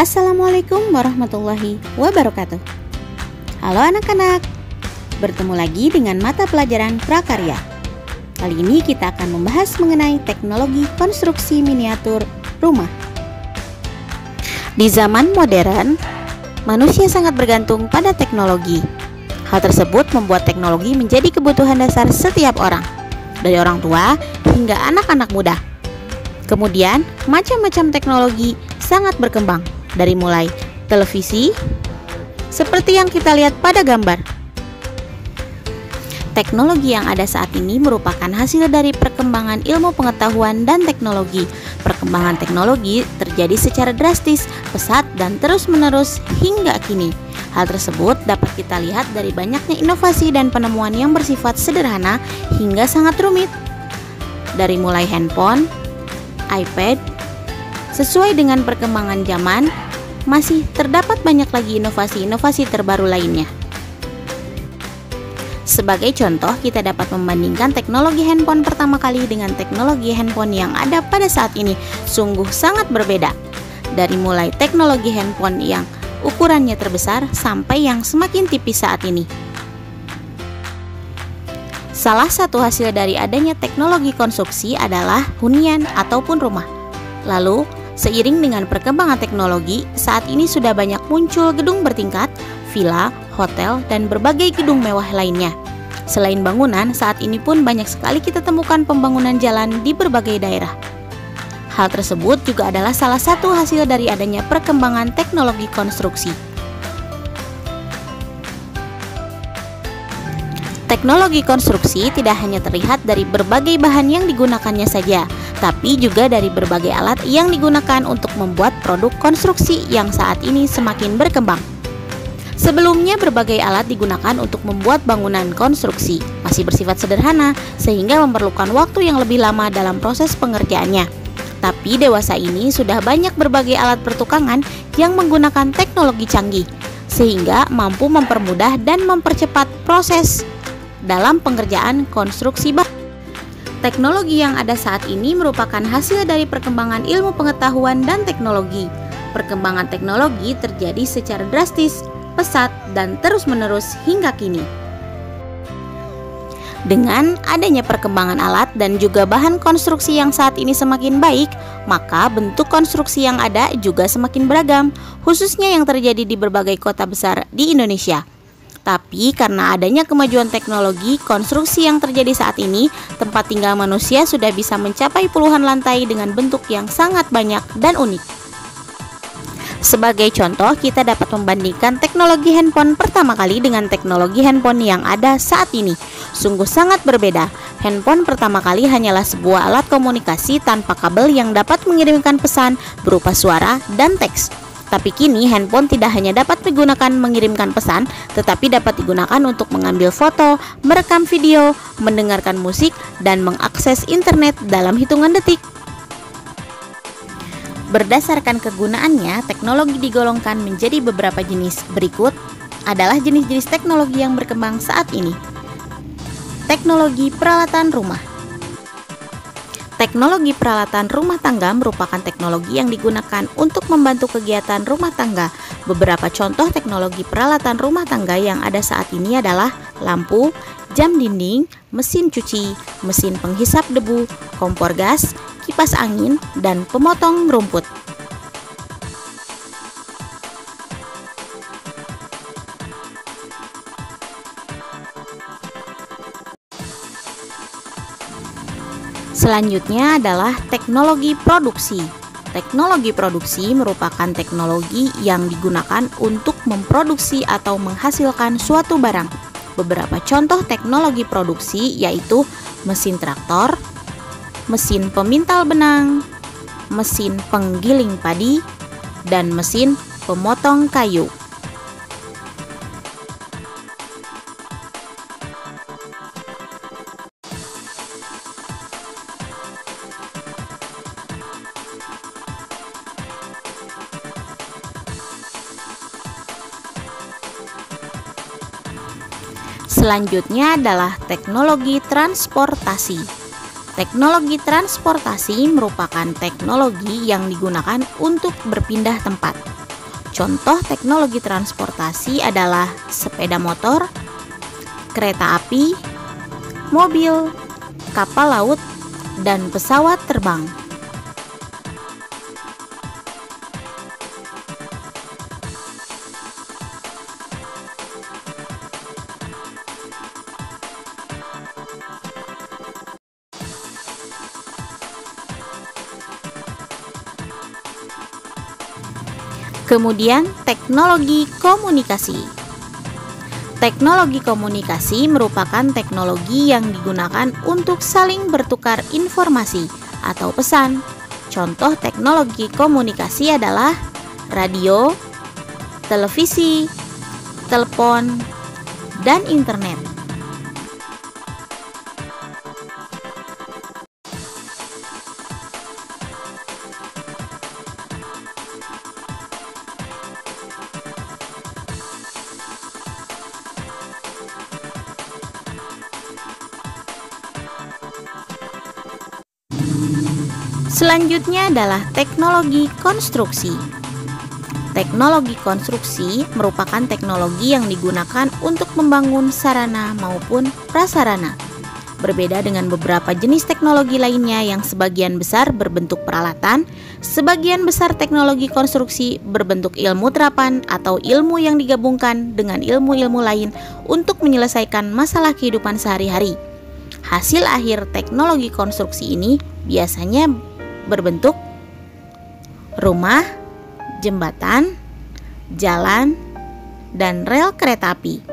Assalamualaikum warahmatullahi wabarakatuh. Halo anak-anak, bertemu lagi dengan mata pelajaran prakarya. Kali ini kita akan membahas mengenai teknologi konstruksi miniatur rumah. Di zaman modern, manusia sangat bergantung pada teknologi. Hal tersebut membuat teknologi menjadi kebutuhan dasar setiap orang, dari orang tua hingga anak-anak muda. Kemudian, macam-macam teknologi sangat berkembang, dari mulai televisi, seperti yang kita lihat pada gambar. Teknologi yang ada saat ini merupakan hasil dari perkembangan ilmu pengetahuan dan teknologi. Perkembangan teknologi terjadi secara drastis, pesat, dan terus-menerus hingga kini. Hal tersebut dapat kita lihat dari banyaknya inovasi dan penemuan yang bersifat sederhana hingga sangat rumit. Dari mulai handphone, iPad, sesuai dengan perkembangan zaman, masih terdapat banyak lagi inovasi-inovasi terbaru lainnya. Sebagai contoh, kita dapat membandingkan teknologi handphone pertama kali dengan teknologi handphone yang ada pada saat ini. Sungguh sangat berbeda. Dari mulai teknologi handphone yang ukurannya terbesar sampai yang semakin tipis saat ini. Salah satu hasil dari adanya teknologi konstruksi adalah hunian ataupun rumah. Lalu, seiring dengan perkembangan teknologi, saat ini sudah banyak muncul gedung bertingkat, villa, hotel, dan berbagai gedung mewah lainnya. Selain bangunan, saat ini pun banyak sekali kita temukan pembangunan jalan di berbagai daerah. Hal tersebut juga adalah salah satu hasil dari adanya perkembangan teknologi konstruksi. Teknologi konstruksi tidak hanya terlihat dari berbagai bahan yang digunakannya saja, tapi juga dari berbagai alat yang digunakan untuk membuat produk konstruksi yang saat ini semakin berkembang. Sebelumnya berbagai alat digunakan untuk membuat bangunan konstruksi, masih bersifat sederhana sehingga memerlukan waktu yang lebih lama dalam proses pengerjaannya. Tapi dewasa ini sudah banyak berbagai alat pertukangan yang menggunakan teknologi canggih, sehingga mampu mempermudah dan mempercepat proses dalam pengerjaan konstruksi bangunan. Teknologi yang ada saat ini merupakan hasil dari perkembangan ilmu pengetahuan dan teknologi. Perkembangan teknologi terjadi secara drastis, pesat, dan terus-menerus hingga kini. Dengan adanya perkembangan alat dan juga bahan konstruksi yang saat ini semakin baik, maka bentuk konstruksi yang ada juga semakin beragam, khususnya yang terjadi di berbagai kota besar di Indonesia. Tapi karena adanya kemajuan teknologi, konstruksi yang terjadi saat ini, tempat tinggal manusia sudah bisa mencapai puluhan lantai dengan bentuk yang sangat banyak dan unik. Sebagai contoh, kita dapat membandingkan teknologi handphone pertama kali dengan teknologi handphone yang ada saat ini. Sungguh sangat berbeda. Handphone pertama kali hanyalah sebuah alat komunikasi tanpa kabel yang dapat mengirimkan pesan berupa suara dan teks. Tapi kini handphone tidak hanya dapat digunakan mengirimkan pesan, tetapi dapat digunakan untuk mengambil foto, merekam video, mendengarkan musik, dan mengakses internet dalam hitungan detik. Berdasarkan kegunaannya, teknologi digolongkan menjadi beberapa jenis. Berikut adalah jenis-jenis teknologi yang berkembang saat ini. Teknologi peralatan rumah. Teknologi peralatan rumah tangga merupakan teknologi yang digunakan untuk membantu kegiatan rumah tangga. Beberapa contoh teknologi peralatan rumah tangga yang ada saat ini adalah lampu, jam dinding, mesin cuci, mesin penghisap debu, kompor gas, kipas angin, dan pemotong rumput. Selanjutnya adalah teknologi produksi. Teknologi produksi merupakan teknologi yang digunakan untuk memproduksi atau menghasilkan suatu barang. Beberapa contoh teknologi produksi yaitu mesin traktor, mesin pemintal benang, mesin penggiling padi, dan mesin pemotong kayu. Selanjutnya adalah teknologi transportasi. Teknologi transportasi merupakan teknologi yang digunakan untuk berpindah tempat. Contoh teknologi transportasi adalah sepeda motor, kereta api, mobil, kapal laut, dan pesawat terbang. Kemudian, teknologi komunikasi. Teknologi komunikasi merupakan teknologi yang digunakan untuk saling bertukar informasi atau pesan. Contoh teknologi komunikasi adalah radio, televisi, telepon, dan internet. Selanjutnya adalah teknologi konstruksi. Teknologi konstruksi merupakan teknologi yang digunakan untuk membangun sarana maupun prasarana. Berbeda dengan beberapa jenis teknologi lainnya yang sebagian besar berbentuk peralatan, sebagian besar teknologi konstruksi berbentuk ilmu terapan atau ilmu yang digabungkan dengan ilmu-ilmu lain untuk menyelesaikan masalah kehidupan sehari-hari. Hasil akhir teknologi konstruksi ini biasanya berbentuk rumah, jembatan, jalan, dan rel kereta api.